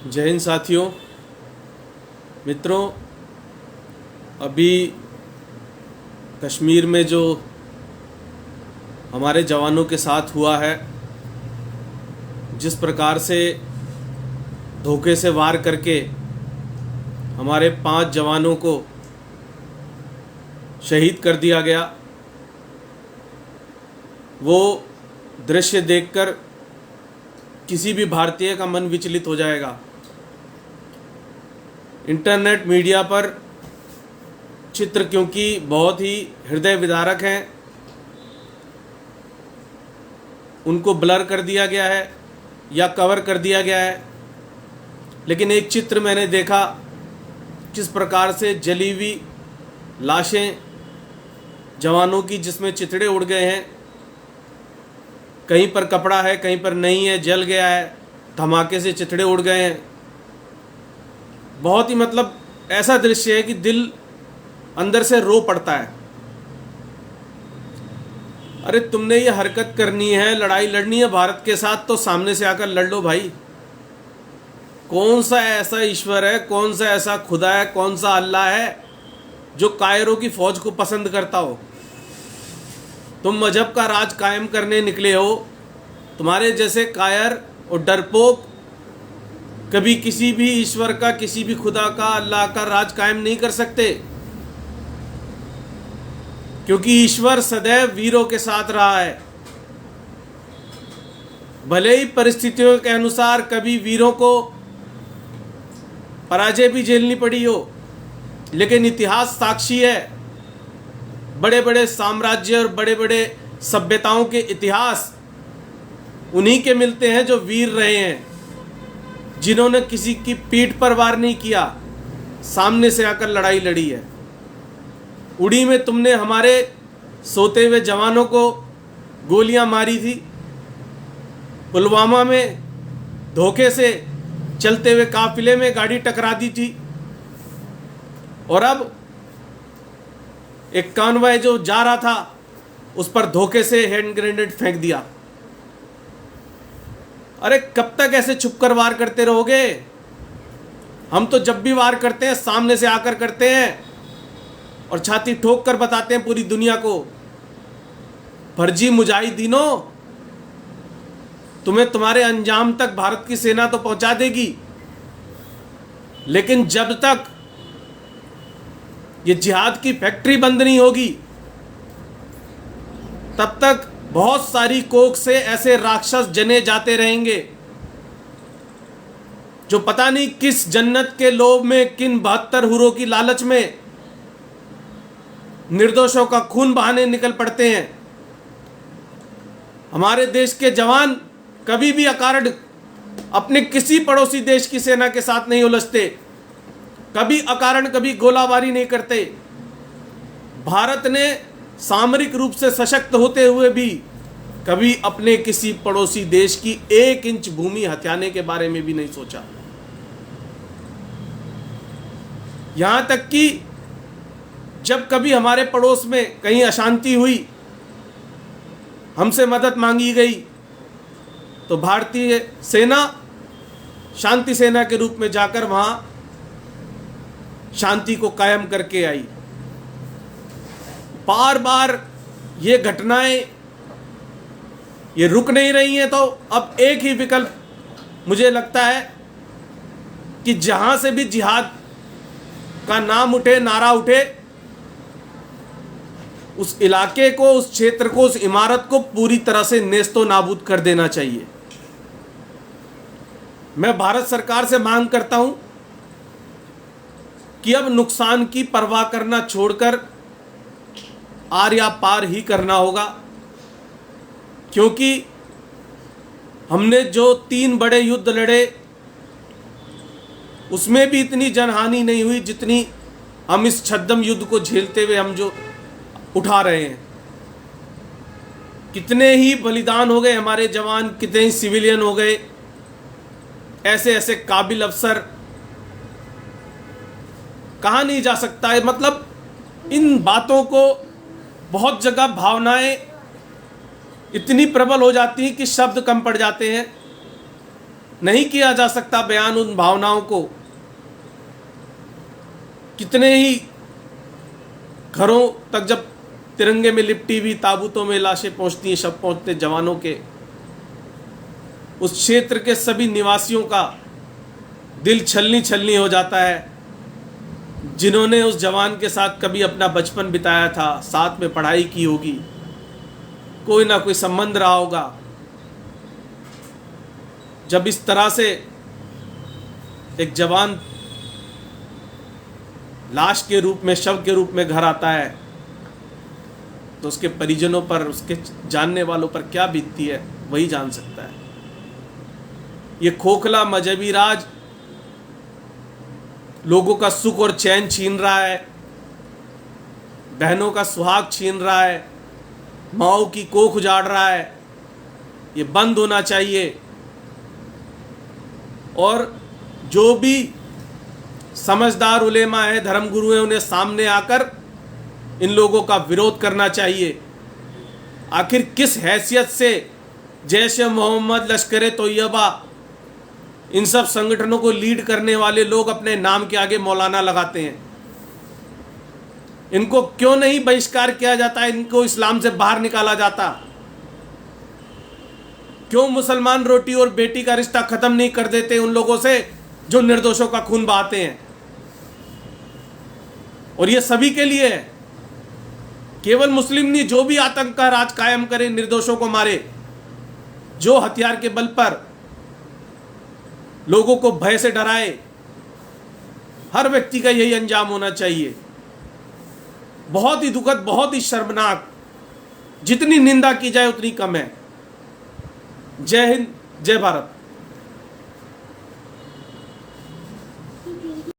जय हिंद साथियों, मित्रों। अभी कश्मीर में जो हमारे जवानों के साथ हुआ है, जिस प्रकार से धोखे से वार करके हमारे 5 जवानों को शहीद कर दिया गया, वो दृश्य देखकर किसी भी भारतीय का मन विचलित हो जाएगा। इंटरनेट मीडिया पर चित्र क्योंकि बहुत ही हृदय विदारक हैं, उनको ब्लर कर दिया गया है या कवर कर दिया गया है। लेकिन एक चित्र मैंने देखा, किस प्रकार से जली हुई लाशें जवानों की, जिसमें चिथड़े उड़ गए हैं, कहीं पर कपड़ा है कहीं पर नहीं है, जल गया है, धमाके से चिथड़े उड़ गए हैं। बहुत ही ऐसा दृश्य है कि दिल अंदर से रो पड़ता है। अरे तुमने ये हरकत करनी है, लड़ाई लड़नी है भारत के साथ, तो सामने से आकर लड़ लो भाई। कौन सा ऐसा ईश्वर है, कौन सा ऐसा खुदा है, कौन सा अल्लाह है जो कायरों की फौज को पसंद करता हो? तुम मजहब का राज कायम करने निकले हो। तुम्हारे जैसे कायर और डरपोक कभी किसी भी ईश्वर का, किसी भी खुदा का, अल्लाह का राज कायम नहीं कर सकते, क्योंकि ईश्वर सदैव वीरों के साथ रहा है। भले ही परिस्थितियों के अनुसार कभी वीरों को पराजय भी झेलनी पड़ी हो, लेकिन इतिहास साक्षी है। बड़े बड़े साम्राज्य और बड़े बड़े सभ्यताओं के इतिहास उन्हीं के मिलते हैं जो वीर रहे हैं, जिन्होंने किसी की पीठ पर वार नहीं किया, सामने से आकर लड़ाई लड़ी है। उड़ी में तुमने हमारे सोते हुए जवानों को गोलियां मारी थी, पुलवामा में धोखे से चलते हुए काफिले में गाड़ी टकरा दी थी, और अब एक कॉन्वॉय जो जा रहा था उस पर धोखे से हैंड ग्रेनेड फेंक दिया। अरे कब तक ऐसे छुप कर वार करते रहोगे? हम तो जब भी वार करते हैं सामने से आकर करते हैं और छाती ठोक कर बताते हैं पूरी दुनिया को, फर्जी मुजाहिदीनों, तुम्हें तुम्हारे अंजाम तक भारत की सेना तो पहुंचा देगी, लेकिन जब तक ये जिहाद की फैक्ट्री बंद नहीं होगी, तब तक बहुत सारी कोख से ऐसे राक्षस जने जाते रहेंगे, जो पता नहीं किस जन्नत के लोभ में, किन 72 हुरों की लालच में निर्दोषों का खून बहाने निकल पड़ते हैं। हमारे देश के जवान कभी भी अकारण अपने किसी पड़ोसी देश की सेना के साथ नहीं उलझते, कभी अकारण कभी गोलाबारी नहीं करते। भारत ने सामरिक रूप से सशक्त होते हुए भी कभी अपने किसी पड़ोसी देश की 1 इंच भूमि हथियाने के बारे में भी नहीं सोचा। यहां तक कि जब कभी हमारे पड़ोस में कहीं अशांति हुई, हमसे मदद मांगी गई, तो भारतीय सेना शांति सेना के रूप में जाकर वहां शांति को कायम करके आई। बार बार ये घटनाएं ये रुक नहीं रही हैं, तो अब एक ही विकल्प मुझे लगता है कि जहां से भी जिहाद का नाम उठे, नारा उठे, उस इलाके को, उस क्षेत्र को, उस इमारत को पूरी तरह से नेस्तो नाबूद कर देना चाहिए। मैं भारत सरकार से मांग करता हूं कि अब नुकसान की परवाह करना छोड़कर आर या पार ही करना होगा, क्योंकि हमने जो 3 बड़े युद्ध लड़े उसमें भी इतनी जनहानि नहीं हुई जितनी हम इस छद्म युद्ध को झेलते हुए हम जो उठा रहे हैं। कितने ही बलिदान हो गए हमारे जवान, कितने ही सिविलियन हो गए, ऐसे ऐसे काबिल अफसर, कहा नहीं जा सकता है। इन बातों को बहुत जगह भावनाएं इतनी प्रबल हो जाती हैं कि शब्द कम पड़ जाते हैं। नहीं किया जा सकता बयान उन भावनाओं को। कितने ही घरों तक जब तिरंगे में लिपटी हुई ताबूतों में लाशें पहुंचती हैं, शव पहुंचते जवानों के, उस क्षेत्र के सभी निवासियों का दिल छलनी छलनी हो जाता है, जिन्होंने उस जवान के साथ कभी अपना बचपन बिताया था, साथ में पढ़ाई की होगी, कोई ना कोई संबंध रहा होगा। जब इस तरह से एक जवान लाश के रूप में, शव के रूप में घर आता है, तो उसके परिजनों पर, उसके जानने वालों पर क्या बीतती है वही जान सकता है। ये खोखला मजहबी राज लोगों का सुख और चैन छीन रहा है, बहनों का सुहाग छीन रहा है, माओ की कोख उजाड़ रहा है। ये बंद होना चाहिए। और जो भी समझदार उलेमा है, धर्मगुरु है, उन्हें सामने आकर इन लोगों का विरोध करना चाहिए। आखिर किस हैसियत से जैश ए मोहम्मद, लश्कर ए तोयबा, इन सब संगठनों को लीड करने वाले लोग अपने नाम के आगे मौलाना लगाते हैं? इनको क्यों नहीं बहिष्कार किया जाता? इनको इस्लाम से बाहर निकाला जाता? क्यों मुसलमान रोटी और बेटी का रिश्ता खत्म नहीं कर देते उन लोगों से जो निर्दोषों का खून बहाते हैं? और ये सभी के लिए है, केवल मुस्लिम नहीं, जो भी आतंक का राज कायम करे, निर्दोषों को मारे, जो हथियार के बल पर लोगों को भय से डराए, हर व्यक्ति का यही अंजाम होना चाहिए। बहुत ही दुखद, बहुत ही शर्मनाक। जितनी निंदा की जाए उतनी कम है। जय हिंद, जय भारत।